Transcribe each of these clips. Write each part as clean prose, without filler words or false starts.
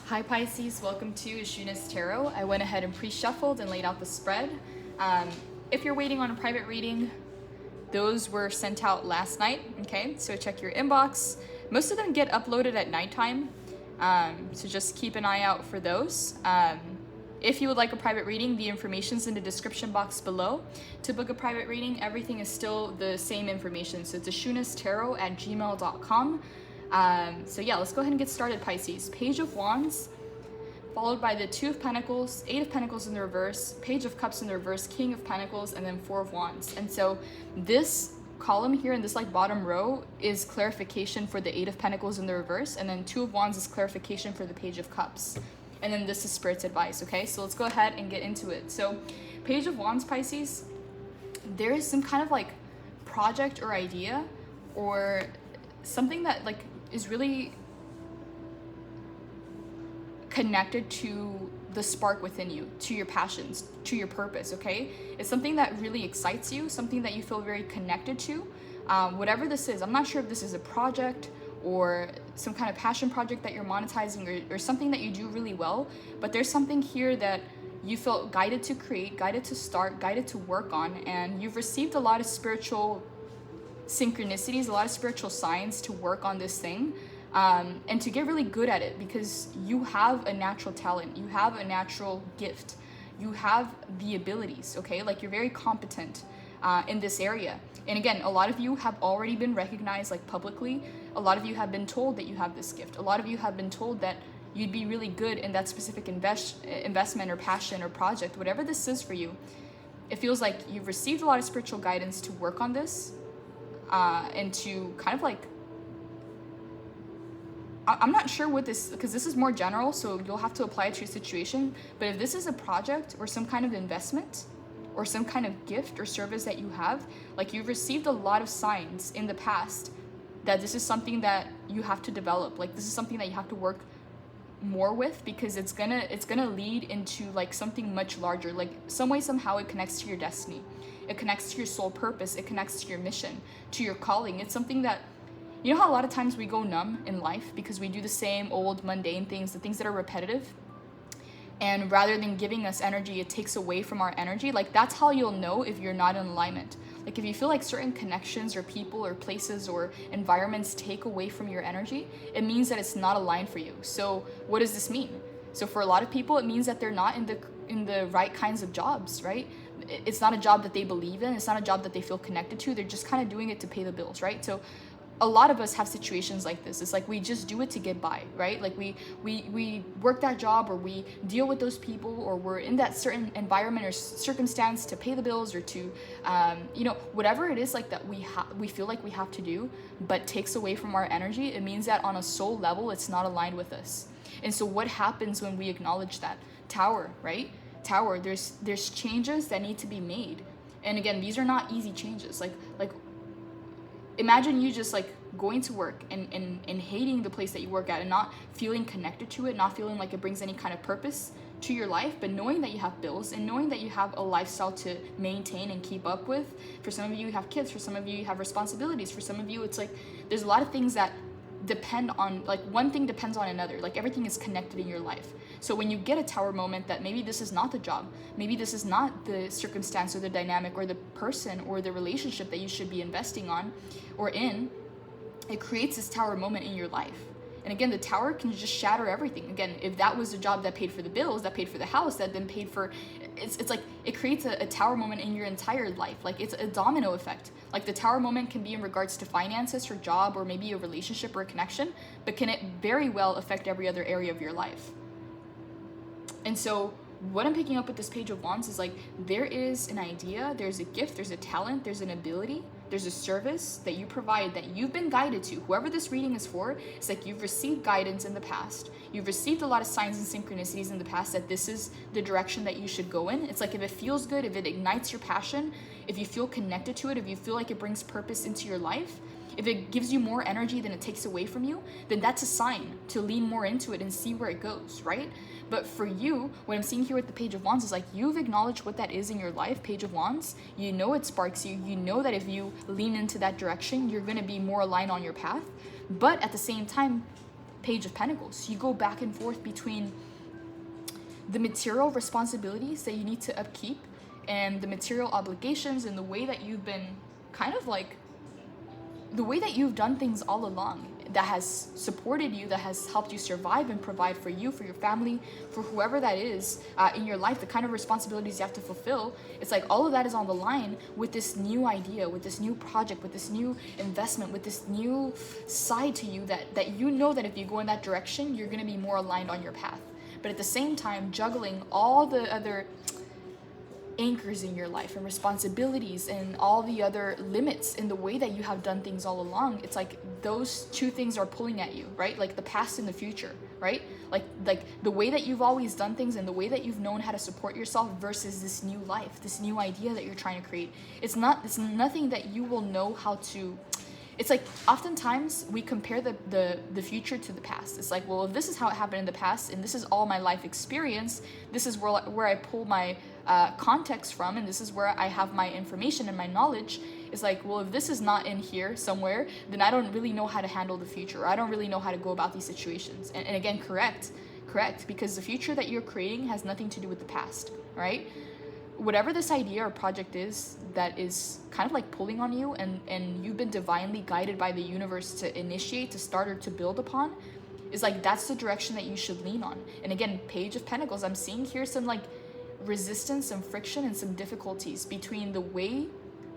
Hi Pisces, welcome to AshunasTarot. I went ahead and pre-shuffled and laid out the spread. If you're waiting on a private reading, those were sent out last night, okay? So check your inbox. Most of them get uploaded at nighttime, so just keep an eye out for those. If you would like a private reading, the information's in the description box below. To book a private reading, everything is still the same information. So it's AshunasTarot@gmail.com. So yeah, let's go ahead and get started, Pisces. Page of Wands, followed by the Two of Pentacles, Eight of Pentacles in the reverse, Page of Cups in the reverse, King of Pentacles, and then Four of Wands. And so this column here in this like bottom row is clarification for the Eight of Pentacles in the reverse, and then Two of Wands is clarification for the Page of Cups. And then this is Spirit's advice, okay? So let's go ahead and get into it. So Page of Wands, Pisces, there is some kind of like project or idea or something that like is really connected to the spark within you, to your passions, to your purpose, okay? It's something that really excites you, something that you feel very connected to. Whatever this is, I'm not sure if this is a project or some kind of passion project that you're monetizing or something that you do really well, but there's something here that you felt guided to create, guided to start, guided to work on, and you've received a lot of spiritual synchronicities, a lot of spiritual signs to work on this thing, and to get really good at it, because you have a natural talent, you have a natural gift, you have the abilities, okay? Like you're very competent in this area. And again, a lot of you have already been recognized like publicly. A lot of you have been told that you have this gift. A lot of you have been told that you'd be really good in that specific investment or passion or project, whatever this is for you. It feels like you've received a lot of spiritual guidance to work on this, and to kind of like, I'm not sure what this, because this is more general, so you'll have to apply it to your situation. But if this is a project or some kind of investment or some kind of gift or service that you have, like you've received a lot of signs in the past that this is something that you have to develop. Like this is something that you have to work more with, because it's gonna lead into like something much larger. Like some way, somehow it connects to your destiny. It connects to your soul purpose. It connects to your mission, to your calling. It's something that, you know how a lot of times we go numb in life because we do the same old mundane things, the things that are repetitive, and rather than giving us energy, it takes away from our energy. Like that's how you'll know if you're not in alignment. Like if you feel like certain connections or people or places or environments take away from your energy, it means that it's not aligned for you. So what does this mean? So for a lot of people, it means that they're not in the right kinds of jobs, right? It's not a job that they believe in. It's not a job that they feel connected to. They're just kind of doing it to pay the bills, right? So a lot of us have situations like this. It's like we just do it to get by, right? Like we work that job, or we deal with those people, or we're in that certain environment or circumstance to pay the bills, or to, you know, whatever it is like that we feel like we have to do, but takes away from our energy. It means that on a soul level, it's not aligned with us. And so what happens when we acknowledge that? Tower, right? Tower, there's changes that need to be made. And again, these are not easy changes. Like imagine you just like going to work and hating the place that you work at and not feeling connected to it, not feeling like it brings any kind of purpose to your life, but knowing that you have bills and knowing that you have a lifestyle to maintain and keep up with. For some of you have kids, for some of you have responsibilities, for some of you it's like there's a lot of things that depend on, like one thing depends on another, like everything is connected in your life. So when you get a tower moment that maybe this is not the job, maybe this is not the circumstance or the dynamic or the person or the relationship that you should be investing on or in, it creates this tower moment in your life. And again, the tower can just shatter everything. Again, if that was a job that paid for the bills, that paid for the house, that then paid for, it's like it creates a tower moment in your entire life. Like it's a domino effect. Like the tower moment can be in regards to finances or job or maybe a relationship or a connection, but can it very well affect every other area of your life. And so what I'm picking up with this Page of Wands is like there is an idea, there's a gift, there's a talent, there's an ability, there's a service that you provide that you've been guided to. Whoever this reading is for, it's like you've received guidance in the past. You've received a lot of signs and synchronicities in the past that this is the direction that you should go in. It's like if it feels good, if it ignites your passion, if you feel connected to it, if you feel like it brings purpose into your life, if it gives you more energy than it takes away from you, then that's a sign to lean more into it and see where it goes, right? But for you, what I'm seeing here with the Page of Wands is like you've acknowledged what that is in your life, Page of Wands. You know it sparks you. You know that if you lean into that direction, you're going to be more aligned on your path. But at the same time, Page of Pentacles. You go back and forth between the material responsibilities that you need to upkeep and the material obligations and the way that you've been kind of like, the way that you've done things all along that has supported you, that has helped you survive and provide for you, for your family, for whoever that is in your life, the kind of responsibilities you have to fulfill. It's like all of that is on the line with this new idea, with this new project, with this new investment, with this new side to you that you know that if you go in that direction, you're going to be more aligned on your path. But at the same time, juggling all the other anchors in your life and responsibilities and all the other limits in the way that you have done things all along, it's like those two things are pulling at you, right? Like the past and the future, right? Like the way that you've always done things and the way that you've known how to support yourself versus this new life, this new idea that you're trying to create. It's nothing that you will know how to. It's like oftentimes we compare the future to the past. It's like, well, if this is how it happened in the past and this is all my life experience, this is where I pull my context from, and this is where I have my information and my knowledge. It's like, well, if this is not in here somewhere, then I don't really know how to handle the future. I don't really know how to go about these situations. And again, correct, because the future that you're creating has nothing to do with the past, right? Whatever this idea or project is that is kind of like pulling on you and you've been divinely guided by the universe to initiate, to start, or to build upon, is like, that's the direction that you should lean on. And again, Page of Pentacles, I'm seeing here some like resistance, some friction, and some difficulties between the way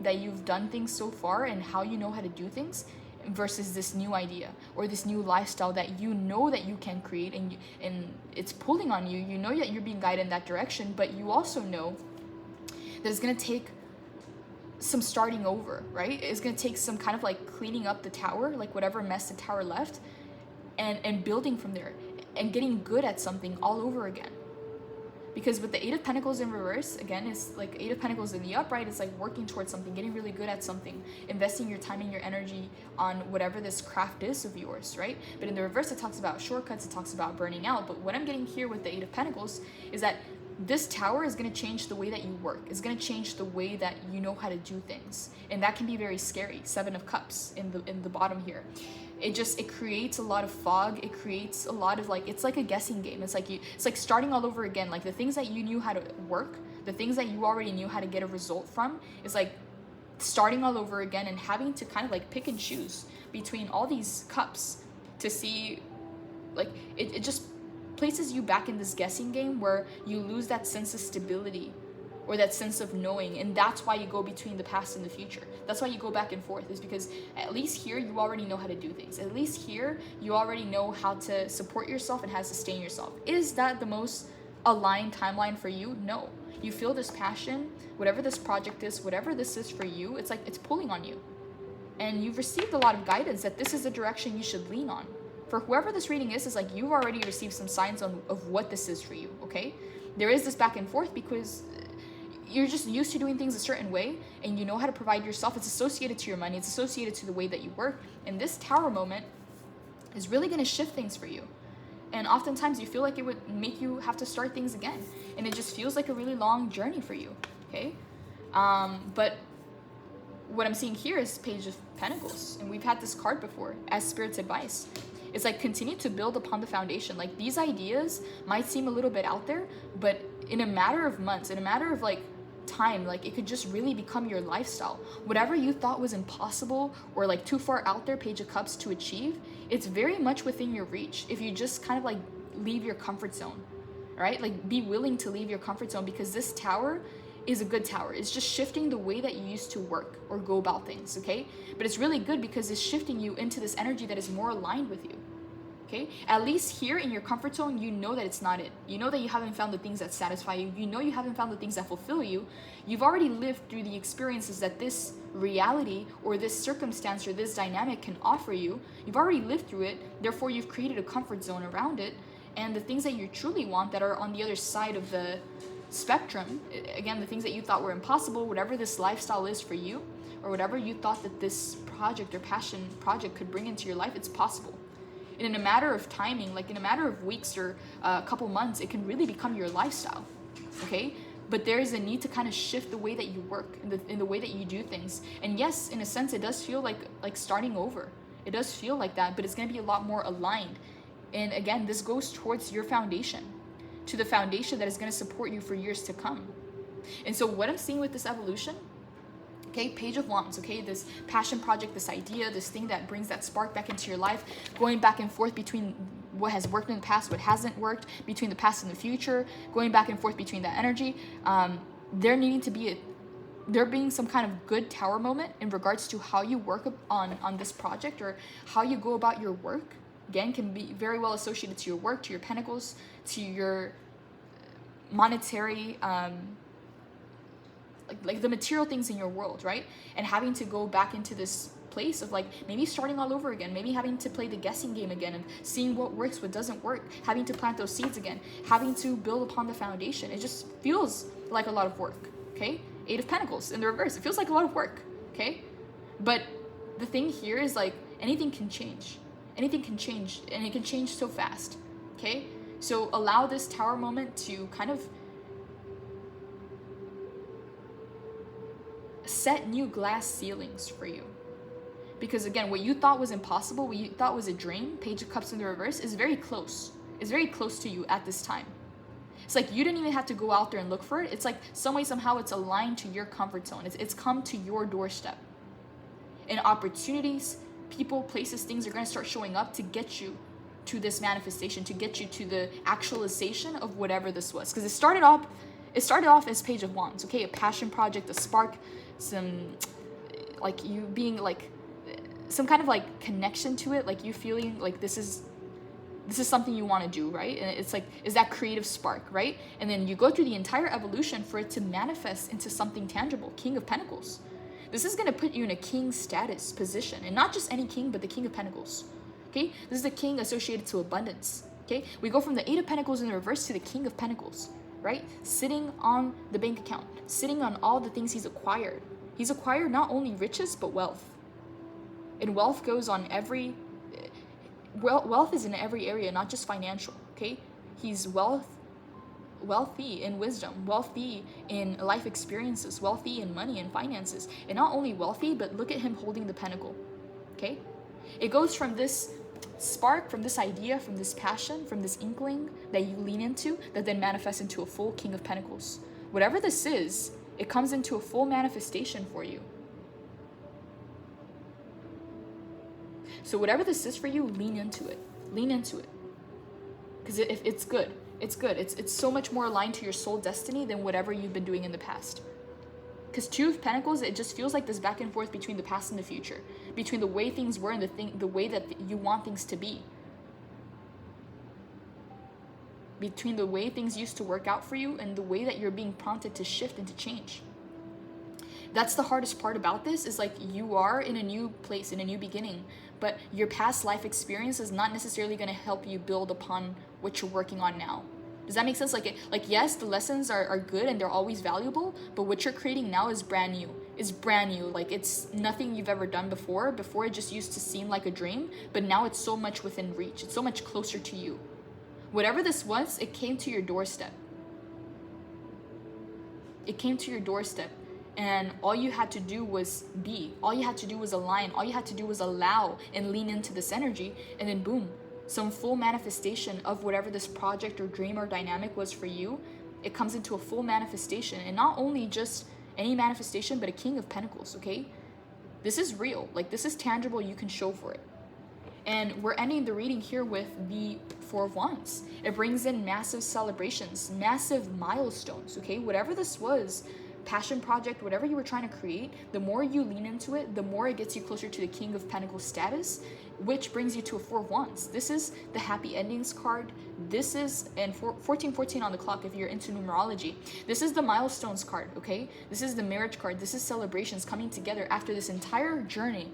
that you've done things so far and how you know how to do things versus this new idea or this new lifestyle that you know that you can create, and it's pulling on you. You know that you're being guided in that direction, but you also know that it's going to take some starting over, right? It's going to take some kind of like cleaning up the tower, like whatever mess the tower left, and building from there and getting good at something all over again. Because with the Eight of Pentacles in reverse, again, it's like Eight of Pentacles in the upright, it's like working towards something, getting really good at something, investing your time and your energy on whatever this craft is of yours, right? But in the reverse, it talks about shortcuts, it talks about burning out. But what I'm getting here with the Eight of Pentacles is that this tower is going to change the way that you work. It's going to change the way that you know how to do things. And that can be very scary. Seven of Cups in the bottom here. It creates a lot of fog. It creates a lot of like, it's like a guessing game. It's like starting all over again. Like the things that you knew how to work, the things that you already knew how to get a result from, is like starting all over again and having to kind of like pick and choose between all these cups to see, like, it just places you back in this guessing game where you lose that sense of stability or that sense of knowing. And that's why you go between the past and the future. That's why you go back and forth, is because at least here you already know how to do things. At least here you already know how to support yourself and how to sustain yourself. Is that the most aligned timeline for you? No. You feel this passion, whatever this project is, whatever this is for you, it's like it's pulling on you. And you've received a lot of guidance that this is the direction you should lean on. For whoever this reading is like you've already received some signs of what this is for you, okay? There is this back and forth because you're just used to doing things a certain way and you know how to provide yourself. It's associated to your money. It's associated to the way that you work. And this tower moment is really going to shift things for you. And oftentimes you feel like it would make you have to start things again. And it just feels like a really long journey for you, okay? But what I'm seeing here is Page of Pentacles. And we've had this card before as Spirit's advice. It's like continue to build upon the foundation. Like these ideas might seem a little bit out there, but in a matter of months, in a matter of like time, like it could just really become your lifestyle. Whatever you thought was impossible or like too far out there, Page of Cups, to achieve, it's very much within your reach if you just kind of like leave your comfort zone, right? Like be willing to leave your comfort zone, because this tower is a good tower. It's just shifting the way that you used to work or go about things, okay? But it's really good because it's shifting you into this energy that is more aligned with you, okay? At least here in your comfort zone, you know that it's not it. You know that you haven't found the things that satisfy you. You know you haven't found the things that fulfill you. You've already lived through the experiences that this reality or this circumstance or this dynamic can offer you. You've already lived through it. Therefore, you've created a comfort zone around it. And the things that you truly want that are on the other side of the spectrum, again, the things that you thought were impossible, whatever this lifestyle is for you, or whatever you thought that this project or passion project could bring into your life, it's possible. And in a matter of timing, like in a matter of weeks or a couple months, it can really become your lifestyle, okay? But there is a need to kind of shift the way that you work, in the way that you do things. And yes, in a sense, it does feel like starting over. It does feel like that, but it's going to be a lot more aligned And again, this goes towards your foundation, to the foundation that is going to support you for years to come. And so what I'm seeing with this evolution, okay, Page of Wands, okay, this passion project, this idea, this thing that brings that spark back into your life, going back and forth between what has worked in the past, what hasn't worked, between the past and the future, going back and forth between that energy. There being some kind of good tower moment in regards to how you work on this project, or how you go about your work. Again, can be very well associated to your work, to your pentacles, to your monetary, like the material things in your world, right? And having to go back into this place of like maybe starting all over again, maybe having to play the guessing game again and seeing what works, what doesn't work, having to plant those seeds again, having to build upon the foundation. It just feels like a lot of work, okay? 8 of Pentacles in the reverse. It feels like a lot of work, okay? But the thing here is like anything can change. Anything can change, and it can change so fast, okay? So allow this tower moment to kind of set new glass ceilings for you. Because again, what you thought was impossible, what you thought was a dream, Page of Cups in the reverse, is very close. It's very close to you at this time. It's like you didn't even have to go out there and look for it. It's like some way, somehow it's aligned to your comfort zone. It's come to your doorstep. And opportunities, people, places, things are going to start showing up to get you to this manifestation, to get you to the actualization of whatever this was. Because it started off as Page of Wands, okay? A passion project, a spark, some like you being like some kind of like connection to it, like you feeling like this is something you want to do, right? And it's like, is that creative spark, right? And then you go through the entire evolution for it to manifest into something tangible. King of Pentacles. This is going to put you in a king status position, and not just any king, but the King of Pentacles, okay? This is the king associated to abundance, okay? We go from the 8 of Pentacles in the reverse to the King of Pentacles, right? Sitting on the bank account, sitting on all the things he's acquired. He's acquired not only riches, but wealth. And wealth goes on wealth is in every area, not just financial, okay? He's wealthy in wisdom, wealthy in life experiences, wealthy in money and finances. And not only wealthy, but look at him holding the pentacle, okay? It goes from this spark, from this idea, from this passion, from this inkling that you lean into, that then manifests into a full King of Pentacles. Whatever this is, it comes into a full manifestation for you. So whatever this is for you, lean into it. Lean into it. Because it's good. It's good. It's so much more aligned to your soul destiny than whatever you've been doing in the past. Because 2 of Pentacles, it just feels like this back and forth between the past and the future. Between the way things were and the way that you want things to be. Between the way things used to work out for you and the way that you're being prompted to shift and to change. That's the hardest part about this, is like you are in a new place, in a new beginning, but your past life experience is not necessarily going to help you build upon what you're working on now. Does that make sense? Like yes, the lessons are good and they're always valuable, but what you're creating now is brand new. It's brand new. Like it's nothing you've ever done before. Before it just used to seem like a dream, but now it's so much within reach. It's so much closer to you. Whatever this was, it came to your doorstep. It came to your doorstep. And all you had to do was be. All you had to do was align. All you had to do was allow and lean into this energy. And then boom, some full manifestation of whatever this project or dream or dynamic was for you. It comes into a full manifestation. And not only just any manifestation, but a King of Pentacles, okay? This is real. Like this is tangible. You can show for it. And we're ending the reading here with the 4 of Wands. It brings in massive celebrations, massive milestones, okay? Whatever this was, passion project, whatever you were trying to create, the more you lean into it, the more it gets you closer to the King of Pentacles status, which brings you to a 4 of Wands. This is the happy endings card. This is, and 1414 on the clock if you're into numerology. This is the milestones card, okay? This is the marriage card. This is celebrations coming together after this entire journey,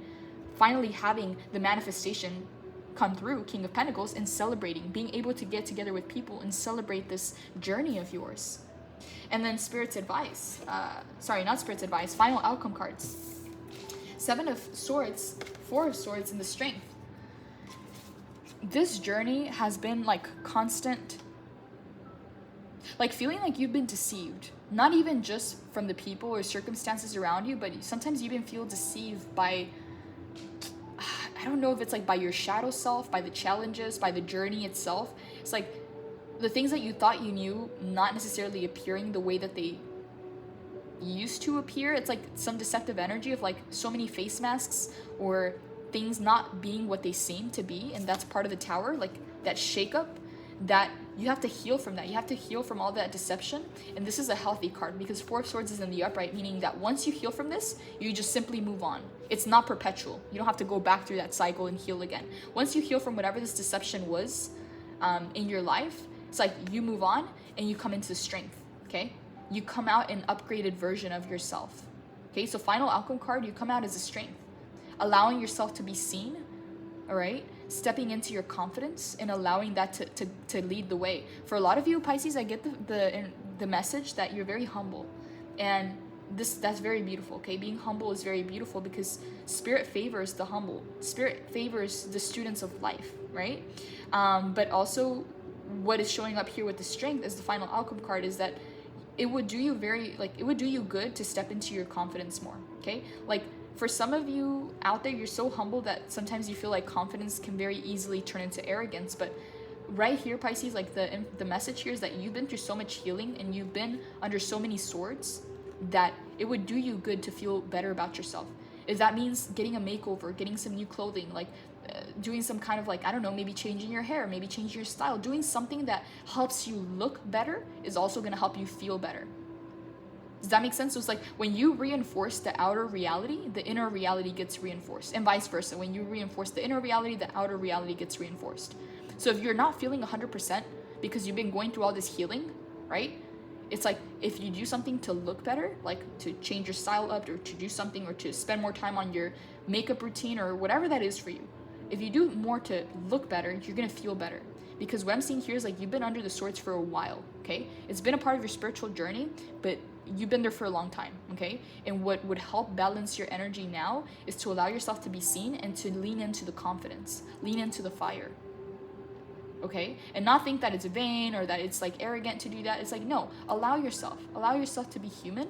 finally having the manifestation come through, King of Pentacles, and celebrating, being able to get together with people and celebrate this journey of yours. And then Spirit's advice, not Spirit's advice, final outcome cards. 7 of Swords, 4 of Swords, and the Strength. This journey has been like constant, like feeling like you've been deceived. Not even just from the people or circumstances around you, but sometimes you even feel deceived by, I don't know if it's like by your shadow self, by the challenges, by the journey itself. It's like the things that you thought you knew not necessarily appearing the way that they used to appear. It's like some deceptive energy of like so many face masks or things not being what they seem to be, and that's part of the Tower, like that shakeup, that you have to heal from that. You have to heal from all that deception, and this is a healthy card because Four of Swords is in the upright, meaning that once you heal from this, you just simply move on. It's not perpetual. You don't have to go back through that cycle and heal again. Once you heal from whatever this deception was in your life, it's like you move on and you come into strength, okay? You come out an upgraded version of yourself, okay? So final outcome card, you come out as a strength, allowing yourself to be seen, all right? Stepping into your confidence and allowing that to lead the way. For a lot of you Pisces, I get the message that you're very humble, and that's very beautiful, okay? Being humble is very beautiful because Spirit favors the humble. Spirit favors the students of life, right? But also what is showing up here with the strength as the final outcome card is that it would do you it would do you good to step into your confidence more, okay? Like for some of you out there, you're so humble that sometimes you feel like confidence can very easily turn into arrogance. But right here, Pisces, like the message here is that you've been through so much healing and you've been under so many swords that it would do you good to feel better about yourself. If that means getting a makeover, getting some new clothing, like doing some kind of like, I don't know, maybe changing your hair, maybe changing your style, doing something that helps you look better is also going to help you feel better. Does that make sense? So it's like when you reinforce the outer reality, the inner reality gets reinforced, and vice versa. When you reinforce the inner reality, the outer reality gets reinforced. So if you're not feeling 100% because you've been going through all this healing, right? It's like if you do something to look better, like to change your style up or to do something or to spend more time on your makeup routine or whatever that is for you. If you do more to look better, you're going to feel better. Because what I'm seeing here is like you've been under the swords for a while, okay? It's been a part of your spiritual journey, but you've been there for a long time, okay? And what would help balance your energy now is to allow yourself to be seen and to lean into the confidence, lean into the fire, okay? And not think that it's vain or that it's like arrogant to do that. It's like, no, allow yourself to be human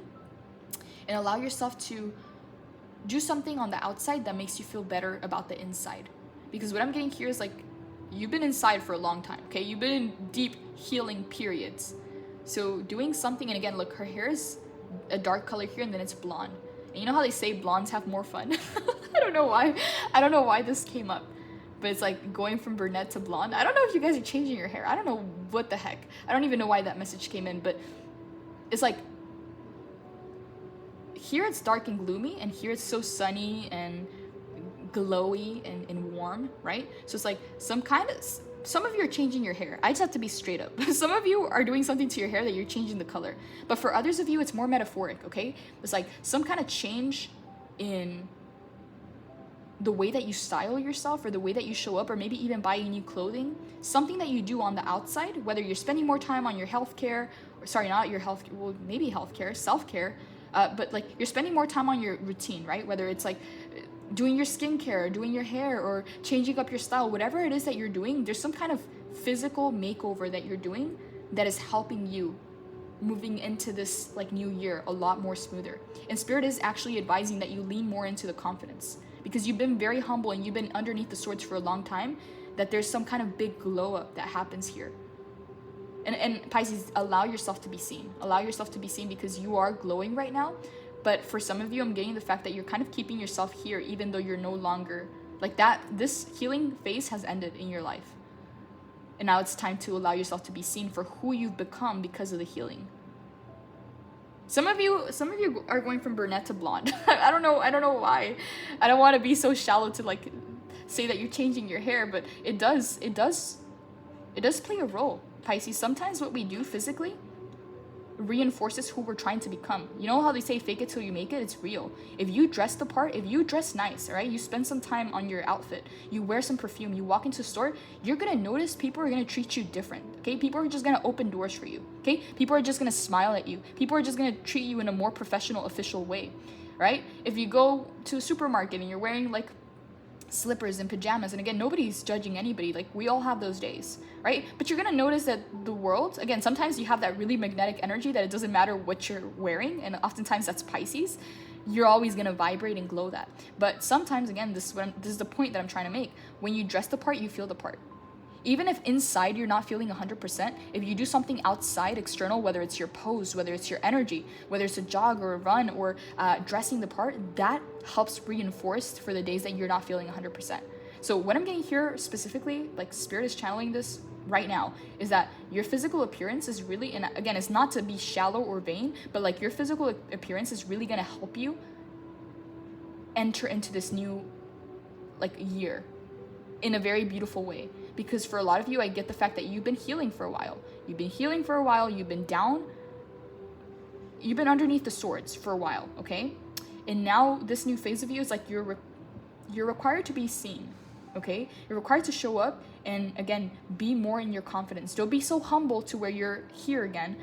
and allow yourself to do something on the outside that makes you feel better about the inside. Because what I'm getting here is like, you've been inside for a long time, okay? You've been in deep healing periods. So doing something, and again, look, her hair is a dark color here and then it's blonde. And you know how they say blondes have more fun? I don't know why this came up. But it's like going from brunette to blonde. I don't know if you guys are changing your hair. I don't know what the heck. I don't even know why that message came in, but it's like here it's dark and gloomy and here it's so sunny and glowy and warm, right? So it's like some of you are changing your hair. I just have to be straight up. Some of you are doing something to your hair that you're changing the color. But for others of you, it's more metaphoric, okay? It's like some kind of change in the way that you style yourself or the way that you show up or maybe even buying new clothing. Something that you do on the outside, whether you're spending more time on your healthcare, or sorry, not your health, well, maybe healthcare, self-care, but like you're spending more time on your routine, right? Whether it's like doing your skincare, doing your hair, or changing up your style, whatever it is that you're doing, there's some kind of physical makeover that you're doing that is helping you moving into this like new year a lot more smoother. And Spirit is actually advising that you lean more into the confidence because you've been very humble and you've been underneath the swords for a long time, that there's some kind of big glow up that happens here. And Pisces, allow yourself to be seen. Allow yourself to be seen because you are glowing right now. But for some of you, I'm getting the fact that you're kind of keeping yourself here even though you're no longer like that. This healing phase has ended in your life. And now it's time to allow yourself to be seen for who you've become because of the healing. Some of you are going from brunette to blonde. I don't know why. I don't want to be so shallow to like say that you're changing your hair, but it does play a role. Pisces, sometimes what we do physically reinforces who we're trying to become. You know how they say fake it till you make it? It's real. If you dress the part, if you dress nice, all right, you spend some time on your outfit, you wear some perfume, you walk into a store, you're gonna notice people are gonna treat you different, okay? People are just gonna open doors for you, okay? People are just gonna smile at you. People are just gonna treat you in a more professional, official way, right? If you go to a supermarket and you're wearing like slippers and pajamas, and again, nobody's judging anybody, like we all have those days, right? But you're gonna notice that the world, again, sometimes you have that really magnetic energy that it doesn't matter what you're wearing, and oftentimes that's Pisces. you're always going to vibrate and glow that. But sometimes, again, this is the point that I'm trying to make. When you dress the part, you feel the part. Even if inside you're not feeling 100%, if you do something outside, external, whether it's your pose, whether it's your energy, whether it's a jog or a run or dressing the part, that helps reinforce for the days that you're not feeling 100%. So what I'm getting here specifically, like Spirit is channeling this right now, is that your physical appearance is really, and again, it's not to be shallow or vain, but like your physical appearance is really going to help you enter into this new like year in a very beautiful way. Because for a lot of you, I get the fact that you've been healing for a while. You've been down, you've been underneath the swords for a while, okay? And now this new phase of you is like you're required to be seen, okay? You're required to show up and, again, be more in your confidence. Don't be so humble to where you're here again.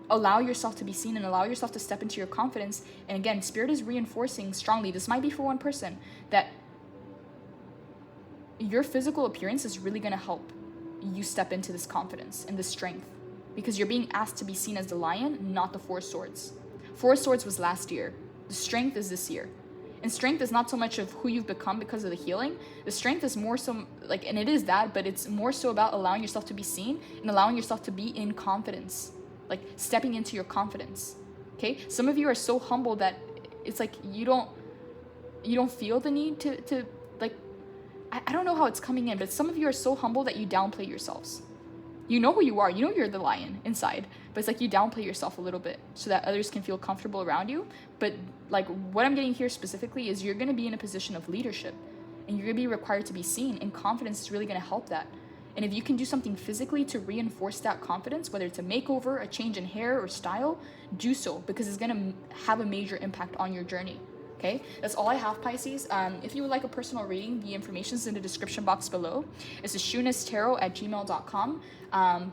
Allow yourself to be seen and allow yourself to step into your confidence. And again, Spirit is reinforcing strongly, this might be for one person, that your physical appearance is really going to help you step into this confidence and this strength, because you're being asked to be seen as the lion, not the Four Swords. Four Swords was last year. The strength is this year. And strength is not so much of who you've become because of the healing. The strength is more so like, and it is that, but it's more so about allowing yourself to be seen and allowing yourself to be in confidence, like stepping into your confidence. Okay? Some of you are so humble that it's like you don't feel the need to like, I don't know how it's coming in, but some of you are so humble that you downplay yourselves. You know who you are. You know you're the lion inside, but it's like you downplay yourself a little bit so that others can feel comfortable around you. But like what I'm getting here specifically is you're going to be in a position of leadership and you're going to be required to be seen, and confidence is really going to help that. And if you can do something physically to reinforce that confidence, whether it's a makeover, a change in hair or style, do so, because it's going to have a major impact on your journey. Okay, that's all I have, Pisces. If you would like a personal reading, the information is in the description box below. It's AshunasTarot@gmail.com.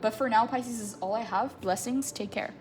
But for now, Pisces, is all I have. Blessings. Take care.